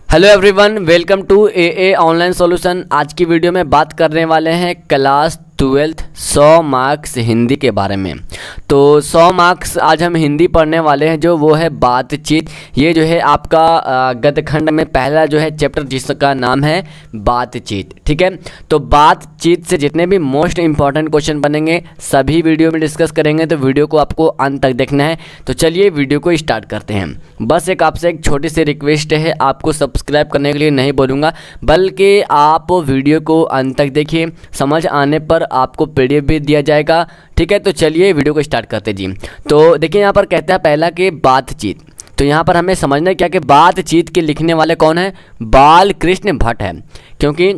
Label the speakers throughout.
Speaker 1: Hello everyone, welcome to a online solution. आज की video में बात करने वाले हैं क्लास 12 100 मार्क्स हिंदी के बारे में। तो 100 मार्क्स आज हम हिंदी पढ़ने वाले हैं, जो वो है बातचीत। ये जो है आपका गद्यखंड में पहला जो है चैप्टर, जिसका नाम है बातचीत। ठीक है, तो बातचीत से जितने भी मोस्ट इंपॉर्टेंट क्वेश्चन बनेंगे सभी वीडियो में डिस्कस करेंगे, तो वीडियो को आपको अंत तक देखना है। तो चलिए वीडियो को स्टार्ट करते हैं। बस आपसे एक छोटी सी रिक्वेस्ट है, आपको सब्सक्राइब करने के लिए नहीं बोलूँगा, बल्कि आप वीडियो को अंत तक देखिए। समझ आने पर आपको पीडीएफ भी दिया जाएगा। ठीक है, तो चलिए वीडियो को स्टार्ट करते जी। तो देखिए यहाँ पर कहते हैं पहला कि बातचीत। तो यहाँ पर हमें समझना है क्या कि बातचीत के लिखने वाले कौन है? बालकृष्ण भट्ट है, क्योंकि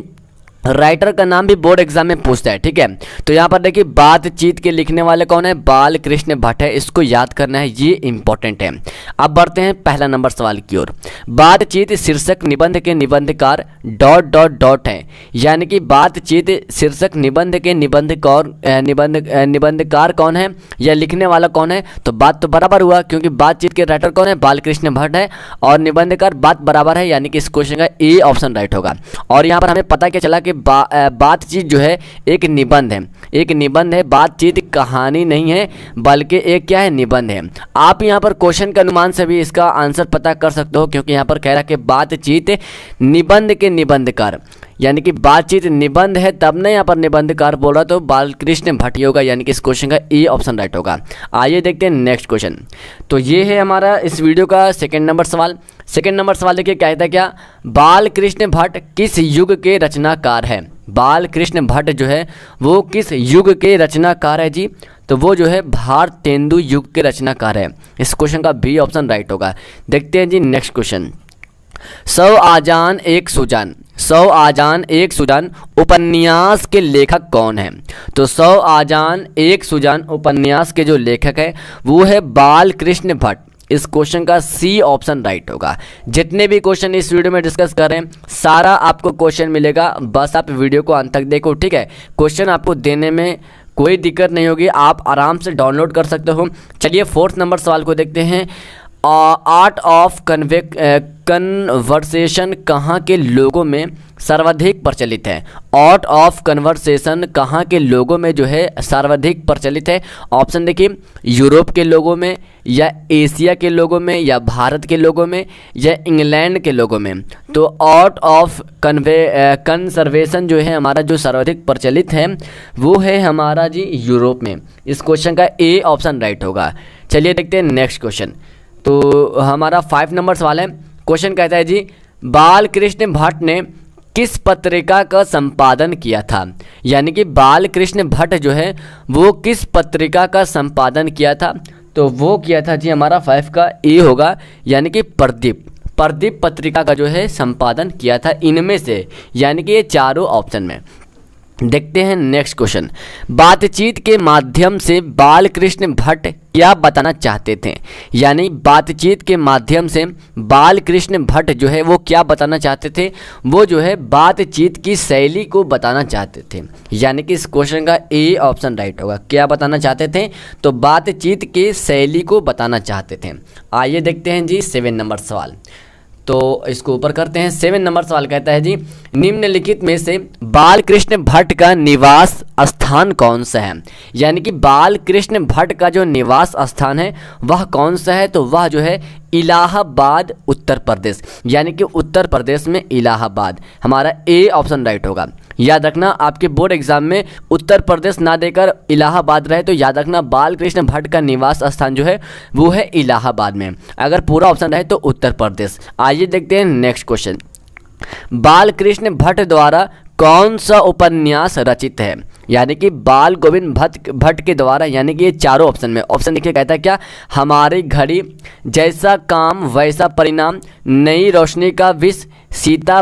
Speaker 1: राइटर का नाम भी बोर्ड एग्जाम में पूछता है। ठीक है, तो यहाँ पर देखिए बातचीत के लिखने वाले कौन है? बालकृष्ण भट्ट है। इसको याद करना है, ये इंपॉर्टेंट है। अब बढ़ते हैं पहला नंबर सवाल की ओर। बातचीत शीर्षक निबंध के निबंधकार ... है, यानी कि बातचीत शीर्षक निबंध के निबंधकार कौन है या लिखने वाला कौन है? तो बात तो बराबर हुआ, क्योंकि बातचीत के राइटर कौन है? बालकृष्ण भट्ट है, और निबंधकार बात बराबर है, यानी कि इस क्वेश्चन का ए ऑप्शन राइट होगा। और यहाँ पर हमें पता क्या चला कि बातचीत जो है एक निबंध है। एक निबंध है, बातचीत कहानी नहीं है, बल्कि एक क्या है? निबंध है। आप यहाँ पर क्वेश्चन के अनुमान से भी इसका आंसर पता कर सकते हो, क्योंकि यहाँ पर कह रहा है कि बातचीत निबंध के निबंधकार, यानी कि बातचीत निबंध है, तब ना यहाँ पर निबंधकार बोल रहा, तो बालकृष्ण भट्ट होगा, यानी कि इस क्वेश्चन का ए ऑप्शन राइट होगा। आइए देखते हैं नेक्स्ट क्वेश्चन। तो ये है हमारा इस वीडियो का सेकंड नंबर सवाल। सेकंड नंबर सवाल देखिए, कहता है क्या? बालकृष्ण भट्ट किस युग के रचनाकार है? बालकृष्ण भट्ट जो है वो किस युग के रचनाकार है जी? तो वो जो है भारतेंदु युग के रचनाकार है। इस क्वेश्चन का बी ऑप्शन राइट होगा। देखते हैं जी नेक्स्ट क्वेश्चन। 100 आजान एक सुजान, 100 आजान एक सुजान उपन्यास के लेखक कौन है? तो 100 आजान एक सुजान उपन्यास के जो लेखक है वो है बालकृष्ण भट्ट। इस क्वेश्चन का सी ऑप्शन राइट होगा। जितने भी क्वेश्चन इस वीडियो में डिस्कस कर रहे हैं सारा आपको क्वेश्चन मिलेगा, बस आप वीडियो को अंत तक देखो। ठीक है, क्वेश्चन आपको देने में कोई दिक्कत नहीं होगी, आप आराम से डाउनलोड कर सकते हो। चलिए फोर्थ नंबर सवाल को देखते हैं। आर्ट ऑफ कन्वर्सेशन कहाँ के लोगों में सर्वाधिक प्रचलित है? आर्ट ऑफ कन्वर्सेशन कहाँ के लोगों में जो है सर्वाधिक प्रचलित है? ऑप्शन देखिए, यूरोप के लोगों में, या एशिया के लोगों में, या भारत के लोगों में, या इंग्लैंड के लोगों में। तो आर्ट ऑफ कन्वर्सेशन जो है हमारा जो सर्वाधिक प्रचलित है वो है हमारा जी यूरोप में। इस क्वेश्चन का ए ऑप्शन राइट होगा। चलिए देखते हैं नेक्स्ट क्वेश्चन। तो हमारा 5 नंबर सवाल है। क्वेश्चन कहता है जी, बालकृष्ण भट्ट ने किस पत्रिका का संपादन किया था? यानी कि बालकृष्ण भट्ट जो है वो किस पत्रिका का संपादन किया था? तो वो किया था जी हमारा 5 का ए होगा, यानी कि प्रदीप। प्रदीप पत्रिका का जो है संपादन किया था इनमें से, यानी कि ये चारों ऑप्शन में। देखते हैं नेक्स्ट क्वेश्चन। बातचीत के माध्यम से बालकृष्ण भट्ट क्या बताना चाहते थे? यानी बातचीत के माध्यम से बालकृष्ण भट्ट जो है वो क्या बताना चाहते थे? वो जो है बातचीत की शैली को बताना चाहते थे, यानी कि इस क्वेश्चन का ए ऑप्शन राइट होगा। क्या बताना चाहते थे? तो बातचीत के शैली को बताना चाहते थे। आइए देखते हैं जी 7 नंबर सवाल। तो इसको ऊपर करते हैं। 7 नंबर सवाल कहता है जी, निम्नलिखित में से बालकृष्ण भट्ट का निवास स्थान कौन सा है? यानी कि बालकृष्ण भट्ट का जो निवास स्थान है वह कौन सा है? तो वह जो है इलाहाबाद उत्तर प्रदेश, यानी कि उत्तर प्रदेश में इलाहाबाद। हमारा ए ऑप्शन राइट होगा। याद रखना, आपके बोर्ड एग्जाम में उत्तर प्रदेश ना देकर इलाहाबाद रहे तो याद रखना बालकृष्ण भट्ट का निवास स्थान जो है वो है इलाहाबाद में। अगर पूरा ऑप्शन रहे तो उत्तर प्रदेश। आइए देखते हैं नेक्स्ट क्वेश्चन। बालकृष्ण भट्ट द्वारा कौन सा उपन्यास रचित है? यानी कि बाल गोविंद भट्ट के द्वारा, यानी कि ये चारों ऑप्शन में। ऑप्शन देखिए, कहता है क्या? हमारी घड़ी, जैसा काम वैसा परिणाम, नई रोशनी का विष, सीता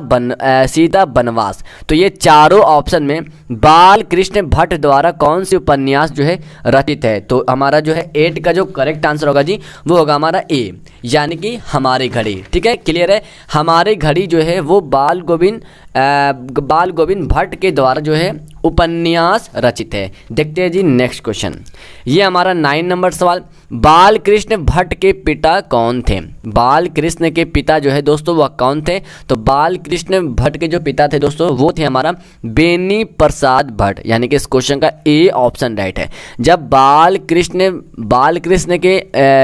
Speaker 1: बनवास। तो ये चारों ऑप्शन में बालकृष्ण भट्ट द्वारा कौन सी उपन्यास जो है रचित है? तो हमारा जो है 8 का जो करेक्ट आंसर होगा जी वो होगा हमारा ए, यानी कि हमारी घड़ी। ठीक है, क्लियर है। हमारी घड़ी जो है वो बाल गोविंद भट्ट के द्वारा जो है उपन्यास रचित है। देखते हैं जी नेक्स्ट क्वेश्चन। ये हमारा 9 नंबर सवाल। बालकृष्ण भट्ट के पिता कौन थे? बालकृष्ण के पिता जो है दोस्तों वह कौन थे? तो बाल कृष्ण भट्ट के जो पिता थे दोस्तों वो थे हमारा बेनी प्रसाद भट्ट, यानी कि इस क्वेश्चन का ए ऑप्शन राइट है। जब बाल कृष्ण के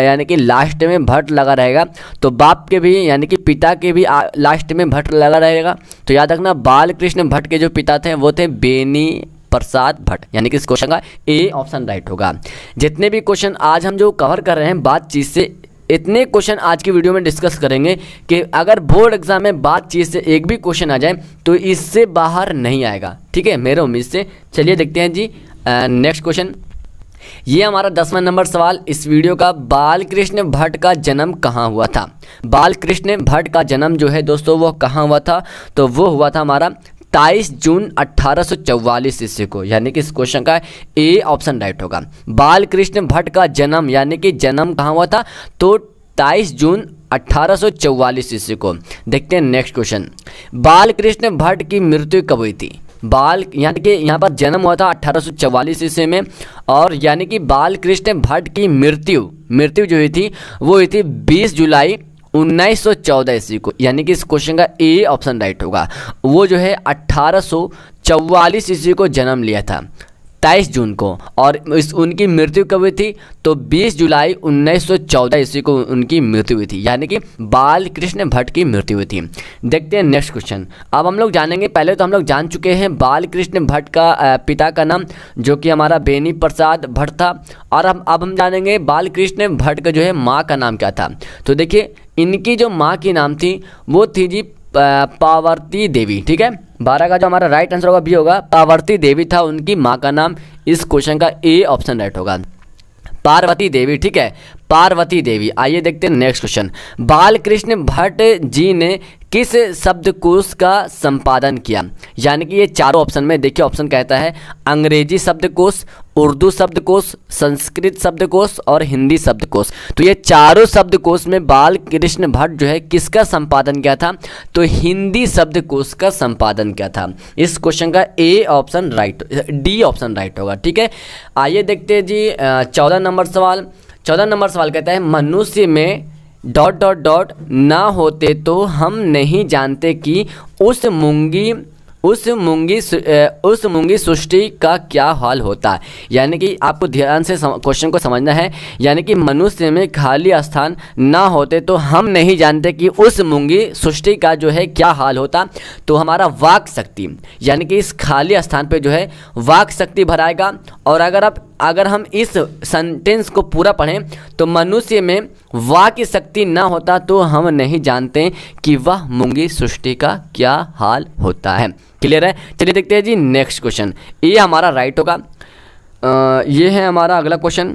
Speaker 1: यानी कि लास्ट में भट्ट लगा रहेगा तो बाप के भी यानी कि पिता के भी लास्ट में भट्ट लगा रहेगा। तो याद रखना बाल कृष्ण भट्ट के जो पिता थे वो थे बेनी प्रसाद भट्ट, यानी कि इस क्वेश्चन का ए ऑप्शन राइट होगा। जितने भी क्वेश्चन आज हम जो कवर कर रहे हैं बातचीत से, इतने क्वेश्चन आज की वीडियो में डिस्कस करेंगे कि अगर बोर्ड एग्जाम में बातचीत से एक भी क्वेश्चन आ जाए तो इससे बाहर नहीं आएगा, ठीक है, मेरे उम्मीद से। चलिए देखते हैं जी नेक्स्ट क्वेश्चन। ये हमारा 10वां नंबर सवाल इस वीडियो का, बाल कृष्ण भट्ट का जन्म कहाँ हुआ था? बाल कृष्ण भट्ट का जन्म जो है दोस्तों वो कहाँ हुआ था? तो वो हुआ था हमारा 23 जून 1844 ईस्वी को, यानी कि इस क्वेश्चन का ए ऑप्शन राइट होगा। बाल कृष्ण भट्ट का जन्म यानी कि जन्म कहाँ हुआ था? तो 23 जून 1844 ईस्वी को। देखते हैं नेक्स्ट क्वेश्चन। बाल कृष्ण भट्ट की मृत्यु कब हुई थी? यानी कि यहाँ पर जन्म हुआ था 1844 ईस्वी में, और यानी कि बाल कृष्ण भट्ट की मृत्यु जो हुई थी वो हुई थी 20 जुलाई 1914 ईस्वी को, यानी कि इस क्वेश्चन का ए ऑप्शन राइट होगा। वो जो है 1844 ईस्वी को जन्म लिया था 23 जून को, और उनकी मृत्यु कब हुई थी? तो 20 जुलाई 1914 ईस्वी को उनकी मृत्यु हुई थी, यानी कि बाल कृष्ण भट्ट की मृत्यु हुई थी। देखते हैं नेक्स्ट क्वेश्चन। अब हम लोग जानेंगे, पहले तो हम लोग जान चुके हैं बाल कृष्ण भट्ट का पिता का नाम जो कि हमारा बेनी प्रसाद भट्ट था, और अब हम जानेंगे बाल कृष्ण भट्ट का जो है माँ का नाम क्या था। तो देखिए इनकी जो माँ की नाम थी वो थी जी पार्वती देवी, ठीक है। 12 का जो हमारा राइट आंसर होगा बी होगा, पार्वती देवी था उनकी माँ का नाम। इस क्वेश्चन का ए ऑप्शन राइट होगा, पार्वती देवी, ठीक है, पार्वती देवी। आइए देखते हैं नेक्स्ट क्वेश्चन। बाल कृष्ण भट्ट जी ने किस शब्दकोश का संपादन किया? यानी कि ये चारों ऑप्शन में देखिए ऑप्शन कहता है अंग्रेजी शब्दकोश, उर्दू शब्दकोश, संस्कृत शब्दकोश और हिंदी शब्दकोश। तो ये चारों शब्दकोश में बाल कृष्ण भट्ट जो है किसका संपादन किया था? तो हिंदी शब्दकोश का संपादन किया था। इस क्वेश्चन का A option right, D option right होगा, ठीक है। आइए देखते हैं जी 14 नंबर सवाल। 14 नंबर सवाल कहता है मनुष्य में ... ना होते तो हम नहीं जानते कि उस मूंगी सृष्टि का क्या हाल होता। यानी कि आपको ध्यान से क्वेश्चन को समझना है, यानी कि मनुष्य में खाली स्थान ना होते तो हम नहीं जानते कि उस मूंगी सृष्टि का जो है क्या हाल होता। तो हमारा वाक शक्ति, यानी कि इस खाली स्थान पे जो है वाक शक्ति भराएगा। और अगर हम इस सेंटेंस को पूरा पढ़ें तो मनुष्य में वाक शक्ति ना होता तो हम नहीं जानते कि वह मूंगी सृष्टि का क्या हाल होता है। क्लियर है? चलिए देखते हैं जी नेक्स्ट क्वेश्चन। ये हमारा राइट होगा। ये है हमारा अगला क्वेश्चन।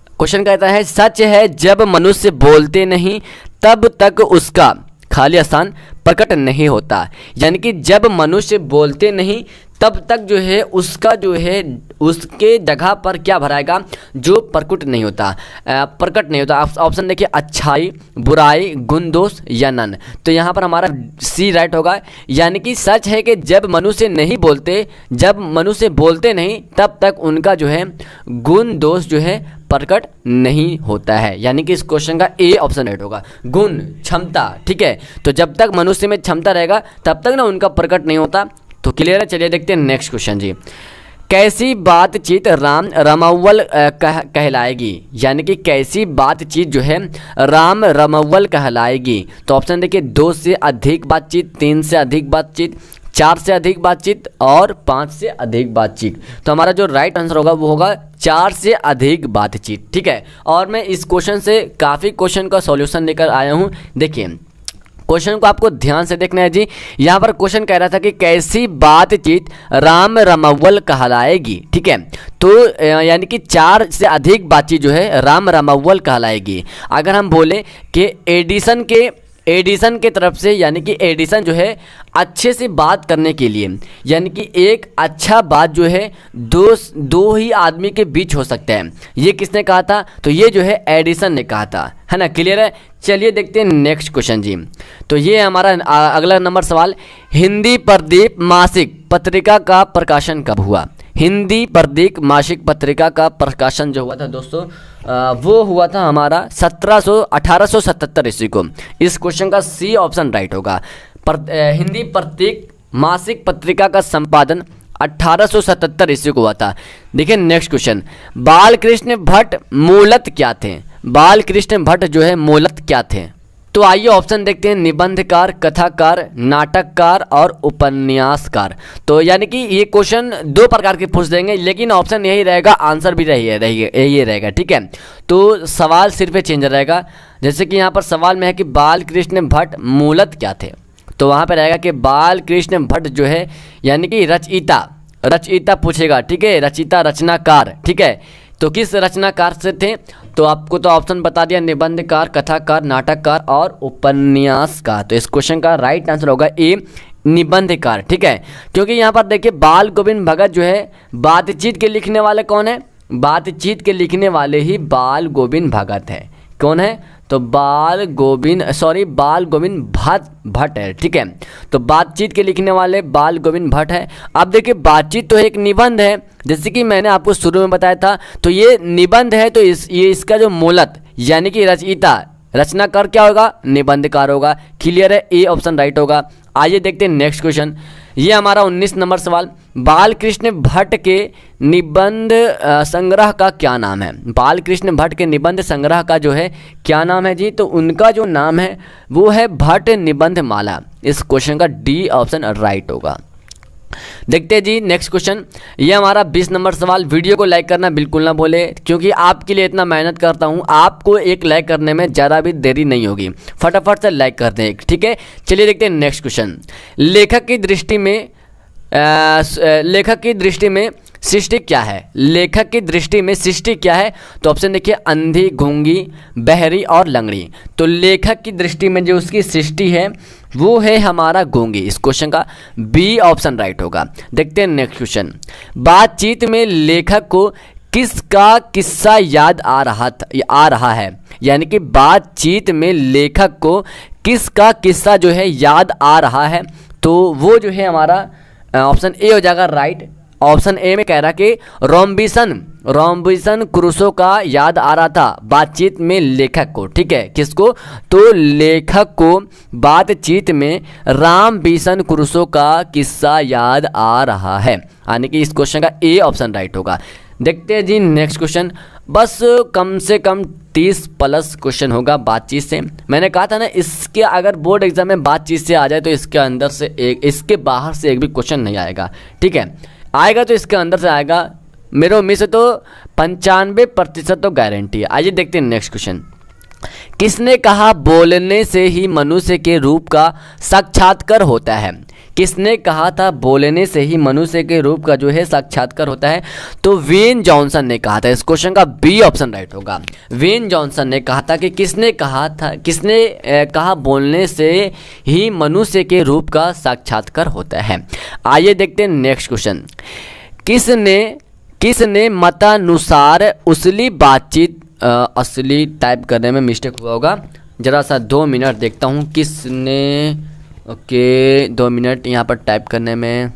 Speaker 1: क्वेश्चन कहता है सच है जब मनुष्य बोलते नहीं तब तक उसका खाली स्थान प्रकट नहीं होता। यानी कि जब मनुष्य बोलते नहीं तब तक जो है उसका जो है उसके जगह पर क्या भराएगा? जो प्रकट नहीं होता। ऑप्शन देखिए अच्छाई, बुराई, गुण, दोष या नन। तो यहाँ पर हमारा सी राइट होगा। यानी कि सच है कि जब मनुष्य बोलते नहीं तब तक उनका जो है गुण दोष जो है प्रकट नहीं होता है। यानी कि इस क्वेश्चन का ए ऑप्शन राइट होगा, गुण क्षमता, ठीक है। तो जब तक मनुष्य में क्षमता रहेगा तब तक ना उनका प्रकट नहीं होता। तो क्लियर है? चलिए देखते हैं नेक्स्ट क्वेश्चन जी। कैसी बातचीत राम रमव्वल कहलाएगी? यानी कि कैसी बातचीत जो है राम रमव्वल कहलाएगी? तो ऑप्शन देखिए 2 से अधिक बातचीत, 3 से अधिक बातचीत, 4 से अधिक बातचीत और 5 से अधिक बातचीत। तो हमारा जो राइट आंसर होगा वो होगा 4 से अधिक बातचीत, ठीक है। और मैं इस क्वेश्चन से काफ़ी क्वेश्चन का सॉल्यूशन लेकर आया हूँ। देखिए क्वेश्चन को आपको ध्यान से देखना है जी। यहाँ पर क्वेश्चन कह रहा था कि कैसी बातचीत राम रमव्वल कहलाएगी, ठीक है। तो यानी कि 4 से अधिक बातचीत जो है राम रमव्वल कहलाएगी। अगर हम बोले कि एडिसन के तरफ से, यानी कि एडिसन जो है अच्छे से बात करने के लिए, यानी कि एक अच्छा बात जो है दो ही आदमी के बीच हो सकता है, ये किसने कहा था? तो ये जो है एडिसन ने कहा था, है ना। क्लियर है? चलिए देखते हैं नेक्स्ट क्वेश्चन जी। तो ये हमारा अगला नंबर सवाल। हिंदी प्रदीप मासिक पत्रिका का प्रकाशन कब हुआ? हिंदी प्रदीप मासिक पत्रिका का प्रकाशन जो हुआ था दोस्तों वो हुआ था हमारा 1877 ईस्वी को। इस क्वेश्चन का सी ऑप्शन राइट होगा। हिंदी प्रत्येक मासिक पत्रिका का संपादन 1877 ईस्वी को हुआ था। देखिए नेक्स्ट क्वेश्चन, बालकृष्ण भट्ट मूलत क्या थे? बालकृष्ण भट्ट जो है मूलत क्या थे? तो आइए ऑप्शन देखते हैं, निबंधकार, कथाकार, नाटककार और उपन्यासकार। तो यानी कि ये क्वेश्चन दो प्रकार के पूछ देंगे, लेकिन ऑप्शन यही रहेगा, आंसर भी यही रहेगा, ठीक है। तो सवाल सिर्फ चेंज रहेगा। जैसे कि यहाँ पर सवाल में है कि बालकृष्ण भट्ट मूलत क्या थे, तो वहाँ पर रहेगा कि बालकृष्ण भट्ट जो है यानी कि रचयिता पूछेगा, ठीक है, रचयिता, रचनाकार, ठीक है। तो किस रचनाकार से थे? तो आपको तो ऑप्शन बता दिया, निबंधकार, कथाकार, नाटककार और उपन्यासकार। तो इस क्वेश्चन का राइट आंसर होगा ए, निबंधकार, ठीक है। क्योंकि यहाँ पर देखिए बाल गोविंद भगत जो है बातचीत के लिखने वाले कौन है? बातचीत के लिखने वाले ही बाल गोविंद भगत है। कौन है? तो बाल गोविंद भट्ट है, ठीक है। तो बातचीत के लिखने वाले बाल गोविंद भट्ट है। अब देखिए बातचीत तो एक निबंध है, जैसे कि मैंने आपको शुरू में बताया था, तो ये निबंध है, तो ये इसका जो मूलत यानी कि रचयिता, रचनाकार क्या होगा? निबंधकार होगा। क्लियर है, ए ऑप्शन राइट होगा। आइए देखते हैं नेक्स्ट क्वेश्चन। ये हमारा 19 नंबर सवाल, बालकृष्ण भट्ट के निबंध संग्रह का क्या नाम है? बालकृष्ण भट्ट के निबंध संग्रह का जो है क्या नाम है जी? तो उनका जो नाम है वो है भट्ट निबंध माला। इस क्वेश्चन का डी ऑप्शन राइट होगा। देखते हैं जी नेक्स्ट क्वेश्चन। ये हमारा 20 नंबर सवाल। वीडियो को लाइक करना बिल्कुल ना भूले, क्योंकि आपके लिए इतना मेहनत करता हूँ, आपको एक लाइक करने में ज़्यादा भी देरी नहीं होगी, फटाफट से लाइक कर दें, ठीक है। चलिए देखते हैं नेक्स्ट क्वेश्चन। लेखक की दृष्टि में सृष्टि क्या है? लेखक की दृष्टि में सृष्टि क्या है? तो ऑप्शन देखिए, अंधी, गूंगी, बहरी और लंगड़ी। तो लेखक की दृष्टि में जो उसकी सृष्टि है वो है हमारा गूंगी। इस क्वेश्चन का बी ऑप्शन राइट होगा। देखते हैं नेक्स्ट क्वेश्चन। बातचीत में लेखक को किसका किस्सा याद आ रहा है? यानी कि बातचीत में लेखक को किसका किस्सा जो है याद आ रहा है? तो वो जो है हमारा ऑप्शन ए हो जाएगा राइट। ऑप्शन ए में कह रहा कि रॉबिन्सन क्रूसो का याद आ रहा था बातचीत में लेखक को, ठीक है। किसको? तो लेखक को बातचीत में रॉबिन्सन क्रूसो का किस्सा याद आ रहा है, यानी कि इस क्वेश्चन का ए ऑप्शन राइट होगा। देखते हैं जी नेक्स्ट क्वेश्चन। बस कम से कम 30 प्लस क्वेश्चन होगा बातचीत से। मैंने कहा था ना, इसके अगर बोर्ड एग्जाम में बातचीत से आ जाए तो इसके अंदर से एक, इसके बाहर से एक भी क्वेश्चन नहीं आएगा, ठीक है। आएगा तो इसके अंदर से आएगा, मेरे उम्मीद से तो 95% तो गारंटी है। आइए देखते हैं नेक्स्ट क्वेश्चन। किसने कहा बोलने से ही मनुष्य के रूप का साक्षात्कार होता है? किसने कहा था बोलने से ही मनुष्य के रूप का जो है साक्षात्कार होता है? तो वेन जॉनसन ने कहा था। इस क्वेश्चन का बी ऑप्शन राइट होगा। वेन जॉनसन ने कहा था कि किसने कहा बोलने से ही मनुष्य के रूप का साक्षात्कार होता है। आइए देखते हैं नेक्स्ट क्वेश्चन। किसने मतानुसार असली बातचीत, असली टाइप करने में मिस्टेक हुआ होगा, जरा सा 2 मिनट देखता हूँ। किसने, ओके 2 मिनट यहाँ पर टाइप करने में,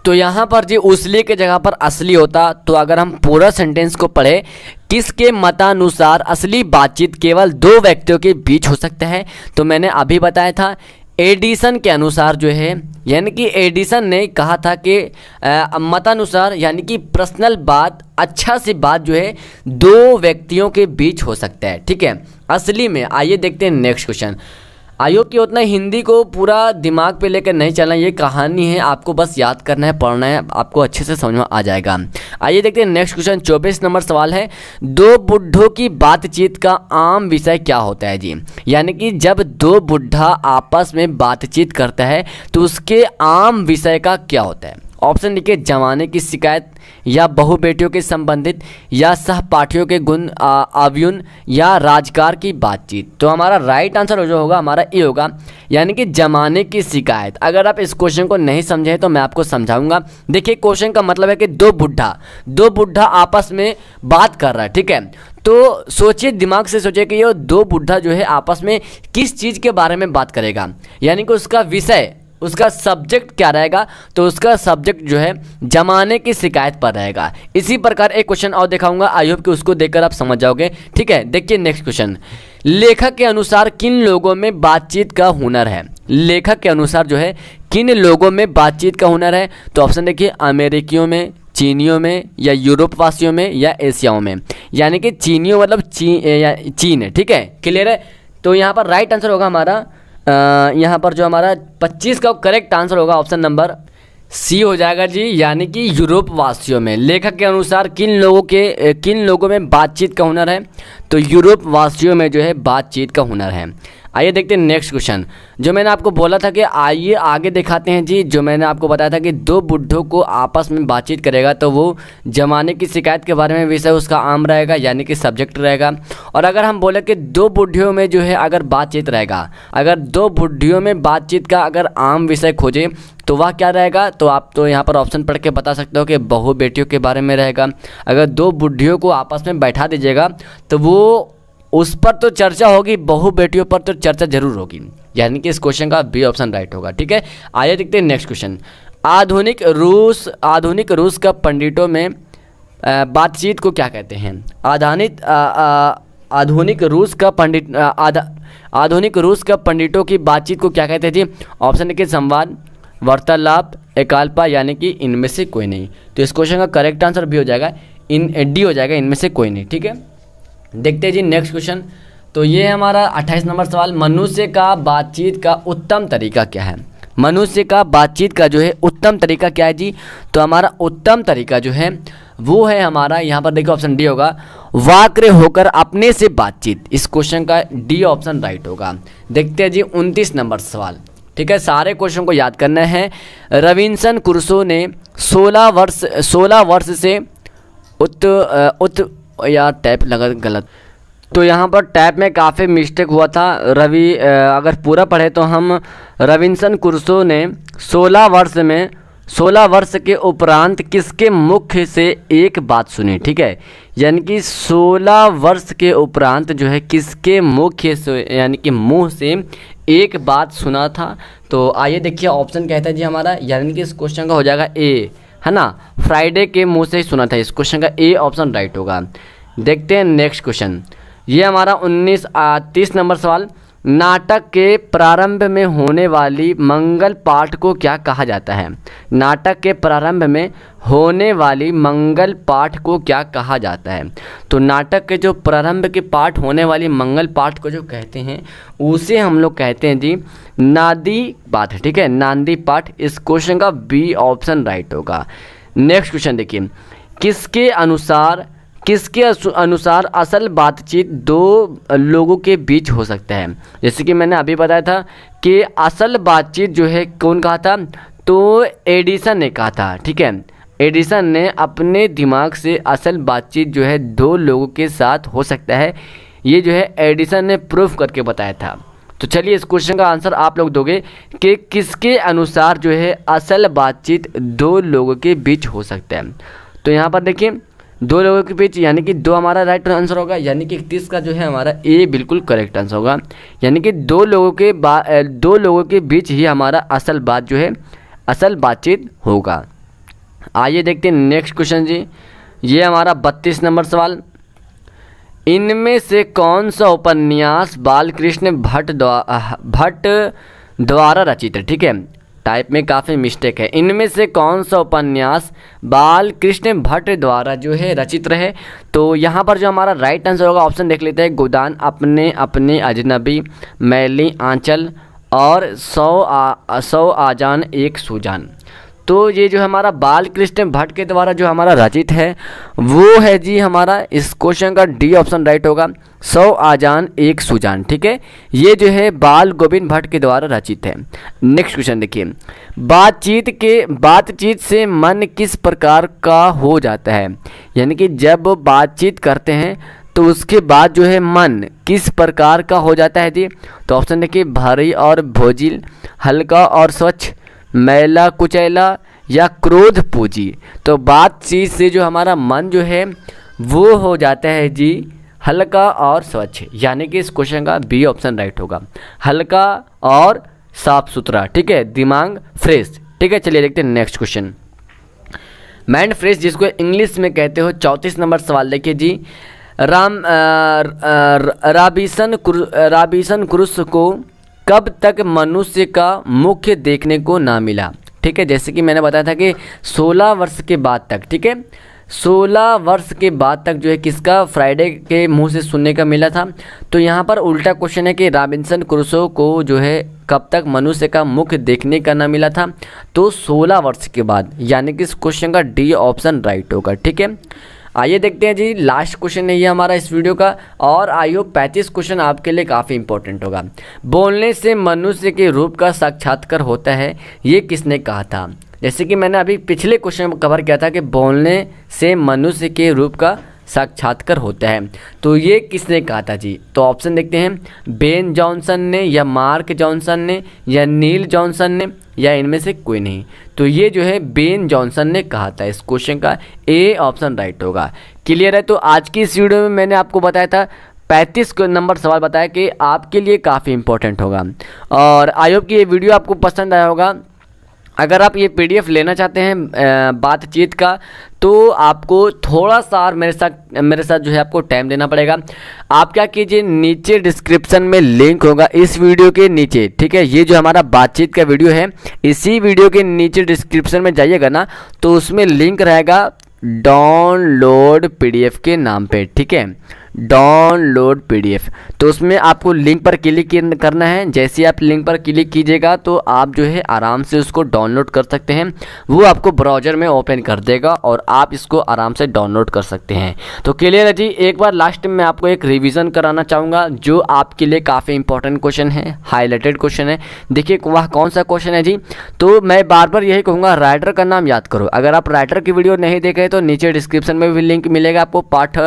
Speaker 1: तो यहाँ पर जी उसली के जगह पर असली होता। तो अगर हम पूरा सेंटेंस को पढ़े, किसके मतानुसार असली बातचीत केवल 2 व्यक्तियों के बीच हो सकता है? तो मैंने अभी बताया था एडिसन के अनुसार जो है, यानी कि एडिसन ने कहा था कि मतानुसार यानी कि पर्सनल बात, अच्छा सी बात जो है 2 व्यक्तियों के बीच हो सकता है, ठीक है, असली में। आइए देखते हैं नेक्स्ट क्वेश्चन। आयोग की उतना हिंदी को पूरा दिमाग पे लेकर नहीं चलना, ये कहानी है, आपको बस याद करना है, पढ़ना है, आपको अच्छे से समझ में आ जाएगा। आइए देखते हैं नेक्स्ट क्वेश्चन। 24 नंबर सवाल है, 2 बुड्ढों की बातचीत का आम विषय क्या होता है जी? यानी कि जब 2 बुड्ढा आपस में बातचीत करता है तो उसके आम विषय का क्या होता है? ऑप्शन देखिए, जमाने की शिकायत, या बहु बेटियों के संबंधित, या सहपाठियों के गुण अवयुन, या राजकार की बातचीत। तो हमारा राइट आंसर जो होगा हमारा ये होगा, यानी कि जमाने की शिकायत। अगर आप इस क्वेश्चन को नहीं समझे तो मैं आपको समझाऊंगा। देखिए क्वेश्चन का मतलब है कि 2 बुड्ढा आपस में बात कर रहा है, ठीक है। तो सोचिए, दिमाग से सोचिए कि ये 2 बुड्ढा जो है आपस में किस चीज़ के बारे में बात करेगा, यानी कि उसका विषय उसका सब्जेक्ट क्या रहेगा, तो उसका सब्जेक्ट जो है जमाने की शिकायत पर रहेगा। इसी प्रकार एक क्वेश्चन और दिखाऊंगा, आई होप कि उसको देखकर आप समझ जाओगे। ठीक है, देखिए नेक्स्ट क्वेश्चन, लेखक के अनुसार किन लोगों में बातचीत का हुनर है। लेखक के अनुसार जो है किन लोगों में बातचीत का हुनर है, तो ऑप्शन देखिए, अमेरिकियों में, चीनियों में, या यूरोप वासियों में, या एशियाओं में। यानी कि चीनियों मतलब चीन है। ठीक है, क्लियर है। तो यहाँ पर राइट आंसर होगा हमारा यहाँ पर जो हमारा 25 का करेक्ट आंसर होगा ऑप्शन नंबर सी हो जाएगा जी, यानी कि यूरोप वासियों में। लेखक के अनुसार किन लोगों में बातचीत का हुनर है, तो यूरोप वासियों में जो है बातचीत का हुनर है। आइए देखते हैं नेक्स्ट क्वेश्चन, जो मैंने आपको बोला था कि आइए आगे दिखाते हैं जी। जो मैंने आपको बताया था कि दो बुढ़ों को आपस में बातचीत करेगा तो वो जमाने की शिकायत के बारे में विषय उसका आम रहेगा, यानी कि सब्जेक्ट रहेगा। और अगर हम बोले कि दो बुढ़ियों में जो है अगर बातचीत रहेगा, अगर दो बुढ़ियों में बातचीत का अगर आम विषय खोजे तो वह क्या रहेगा, तो आप तो यहाँ पर ऑप्शन पढ़ के बता सकते हो कि बहू बेटियों के बारे में रहेगा। अगर दो बुढ़ियों को आपस में बैठा दीजिएगा तो वो उस पर तो चर्चा होगी, बहू बेटियों पर तो चर्चा जरूर होगी, यानी कि इस क्वेश्चन का बी ऑप्शन राइट होगा। ठीक है, आइए देखते हैं नेक्स्ट क्वेश्चन, आधुनिक रूस का पंडितों में बातचीत को क्या कहते हैं। आधुनिक रूस का पंडितों की बातचीत को क्या कहते हैं जी। ऑप्शन देखिए, संवाद, वार्तालाप, एकाल्पा, यानी कि इनमें से कोई नहीं। तो इस क्वेश्चन का करेक्ट आंसर भी हो जाएगा डी हो जाएगा, इनमें से कोई नहीं। ठीक है, देखते हैं जी नेक्स्ट क्वेश्चन। तो ये है हमारा 28 नंबर सवाल, मनुष्य का बातचीत का उत्तम तरीका क्या है। मनुष्य का बातचीत का जो है उत्तम तरीका क्या है जी, तो हमारा उत्तम तरीका जो है वो है हमारा, यहाँ पर देखिए ऑप्शन डी होगा, वाक्य होकर अपने से बातचीत। इस क्वेश्चन का डी ऑप्शन राइट होगा। देखते हैं जी 29 नंबर सवाल। ठीक है, सारे क्वेश्चन को याद करना है। रविंसन क्रूसो ने 16 वर्ष से यार टैप लगा गलत, तो यहाँ पर टैप में काफ़ी मिस्टेक हुआ था। अगर पूरा पढ़े तो हम, रविंसन क्रूसो ने 16 वर्ष के उपरांत किसके मुख से एक बात सुनी। ठीक है, यानी कि 16 वर्ष के उपरांत जो है किसके मुख से, यानी कि मुंह से एक बात सुना था। तो आइए देखिए ऑप्शन कहता है जी हमारा, यानी कि इस क्वेश्चन का हो जाएगा ए, है ना, फ्राइडे के मुंह से ही सुना था। इस क्वेश्चन का ए ऑप्शन राइट होगा। देखते हैं नेक्स्ट क्वेश्चन, ये हमारा 30 नंबर सवाल, नाटक के प्रारंभ में होने वाली मंगल पाठ को क्या कहा जाता है। नाटक के प्रारंभ में होने वाली मंगल पाठ को क्या कहा जाता है, तो नाटक के जो प्रारंभ के पाठ होने वाली मंगल पाठ को जो कहते हैं उसे हम लोग कहते हैं जी नांदी पाठ। ठीक है, नांदी पाठ। इस क्वेश्चन का बी ऑप्शन राइट होगा। नेक्स्ट क्वेश्चन देखिए, किसके अनुसार असल बातचीत दो लोगों के बीच हो सकता है। जैसे कि मैंने अभी बताया था कि असल बातचीत जो है कौन कहा था, तो एडिसन ने कहा था। ठीक है, एडिसन ने अपने दिमाग से असल बातचीत जो है दो लोगों के साथ हो सकता है, ये जो है एडिसन ने प्रूफ करके बताया था। तो चलिए इस क्वेश्चन का आंसर आप लोग दोगे कि किसके अनुसार जो है असल बातचीत दो लोगों के बीच हो सकता है। तो यहाँ पर देखिए दो लोगों के बीच, यानी कि दो हमारा राइट आंसर होगा, यानी कि 31 का जो है हमारा ए बिल्कुल करेक्ट आंसर होगा। यानी कि दो लोगों के बीच ही हमारा असल बातचीत होगा। आइए देखते हैं नेक्स्ट क्वेश्चन जी, ये हमारा 32 नंबर सवाल, इनमें से कौन सा उपन्यास बालकृष्ण भट्ट द्वारा रचित है। ठीक है, टाइप में काफ़ी मिस्टेक है। इनमें से कौन सा उपन्यास बालकृष्ण भट्ट द्वारा जो है रचित रहे, तो यहाँ पर जो हमारा राइट आंसर होगा ऑप्शन देख लेते हैं, गोदान, अपने अपने अजनबी, मैली आंचल और 100 आजान एक सुजान। तो ये जो हमारा बालकृष्ण भट्ट के द्वारा जो हमारा रचित है वो है जी हमारा, इस क्वेश्चन का डी ऑप्शन राइट होगा, 100 आजान एक सुजान। ठीक है, ये जो है बाल गोविंद भट्ट के द्वारा रचित है। नेक्स्ट क्वेश्चन देखिए, बातचीत से मन किस प्रकार का हो जाता है, यानी कि जब बातचीत करते हैं तो उसके बाद जो है मन किस प्रकार का हो जाता है जी। तो ऑप्शन देखिए, भारी और भोजिल, हल्का और स्वच्छ, मैला कुचैला या क्रोध पूजी। तो बातचीत से जो हमारा मन जो है वो हो जाता है जी हल्का और स्वच्छ, यानी कि इस क्वेश्चन का बी ऑप्शन राइट होगा, हल्का और साफ सुथरा, ठीक है, दिमाग फ्रेश, ठीक है। चलिए देखते हैं नेक्स्ट क्वेश्चन। माइंड फ्रेश जिसको इंग्लिश में कहते हो। 34 नंबर सवाल देखिए जी। रॉबिन्सन क्रूसो को कब तक मनुष्य का मुख देखने को ना मिला, ठीक है। जैसे कि मैंने बताया था कि 16 वर्ष के बाद तक, ठीक है, 16 वर्ष के बाद तक जो है किसका, फ्राइडे के मुंह से सुनने का मिला था। तो यहाँ पर उल्टा क्वेश्चन है कि रॉबिन्सन क्रूसो को जो है कब तक मनुष्य का मुख देखने का ना मिला था, तो 16 वर्ष के बाद, यानी कि इस क्वेश्चन का डी ऑप्शन राइट होगा, ठीक है। आइए देखते हैं जी, लास्ट क्वेश्चन है ये हमारा इस वीडियो का, और आई होप 35 क्वेश्चन आपके लिए काफ़ी इंपॉर्टेंट होगा। बोलने से मनुष्य के रूप का साक्षात्कार होता है, ये किसने कहा था। जैसे कि मैंने अभी पिछले क्वेश्चन में कवर किया था कि बोलने से मनुष्य के रूप का साक्षात्कार होता है, तो ये किसने कहा था जी। तो ऑप्शन देखते हैं, बेन जॉनसन ने, या मार्क जॉनसन ने, या नील जॉनसन ने, या इनमें से कोई नहीं। तो ये जो है बेन जॉनसन ने कहा था। इस क्वेश्चन का ए ऑप्शन राइट होगा। क्लियर है। तो आज की इस वीडियो में मैंने आपको बताया था 35 नंबर सवाल बताया कि आपके लिए काफ़ी इंपॉर्टेंट होगा, और आई होप कि ये वीडियो आपको पसंद आया होगा। अगर आप ये PDF लेना चाहते हैं बातचीत का, तो आपको थोड़ा सा मेरे साथ जो है आपको टाइम देना पड़ेगा। आप क्या कीजिए, नीचे डिस्क्रिप्शन में लिंक होगा इस वीडियो के नीचे, ठीक है। ये जो हमारा बातचीत का वीडियो है, इसी वीडियो के नीचे डिस्क्रिप्शन में जाइएगा ना, तो उसमें लिंक रहेगा डाउनलोड PDF के नाम पे, ठीक है, डाउनलोड PDF। तो उसमें आपको लिंक पर क्लिक करना है। जैसे ही आप लिंक पर क्लिक कीजिएगा तो आप जो है आराम से उसको डाउनलोड कर सकते हैं। वो आपको ब्राउज़र में ओपन कर देगा और आप इसको आराम से डाउनलोड कर सकते हैं। तो क्लियर है जी। एक बार लास्ट में आपको एक रिवीजन कराना चाहूँगा जो आपके लिए काफ़ी इंपॉर्टेंट क्वेश्चन है, हाईलाइटेड क्वेश्चन है। देखिए वह कौन सा क्वेश्चन है जी। तो मैं बार बार यही कहूँगा, राइटर का नाम याद करो। अगर आप राइटर की वीडियो नहीं देखे तो नीचे डिस्क्रिप्शन में भी लिंक मिलेगा आपको। पाठ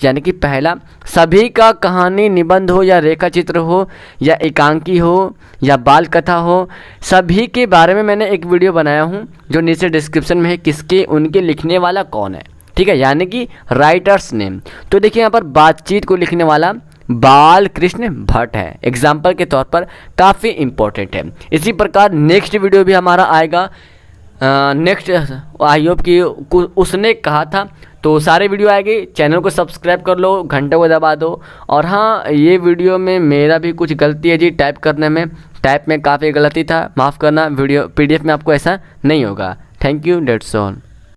Speaker 1: यानी कि पहला, सभी का कहानी, निबंध हो या रेखा चित्र हो या एकांकी हो या बाल कथा हो, सभी के बारे में मैंने एक वीडियो बनाया हूं जो नीचे डिस्क्रिप्शन में है। किसके, उनके लिखने वाला कौन है, ठीक है, यानी कि राइटर्स नेम। तो देखिए यहाँ पर बातचीत को लिखने वाला बाल कृष्ण भट्ट है, एग्जाम्पल के तौर पर काफ़ी इंपॉर्टेंट है। इसी प्रकार नेक्स्ट वीडियो भी हमारा आएगा, नेक्स्ट आई होप कि उसने कहा था। तो सारे वीडियो आएंगे, चैनल को सब्सक्राइब कर लो, घंटे को दबा दो। और हाँ, ये वीडियो में मेरा भी कुछ गलती है जी, टाइप करने में, टाइप में काफ़ी गलती था, माफ़ करना। वीडियो PDF में आपको ऐसा नहीं होगा। Thank you, that's all.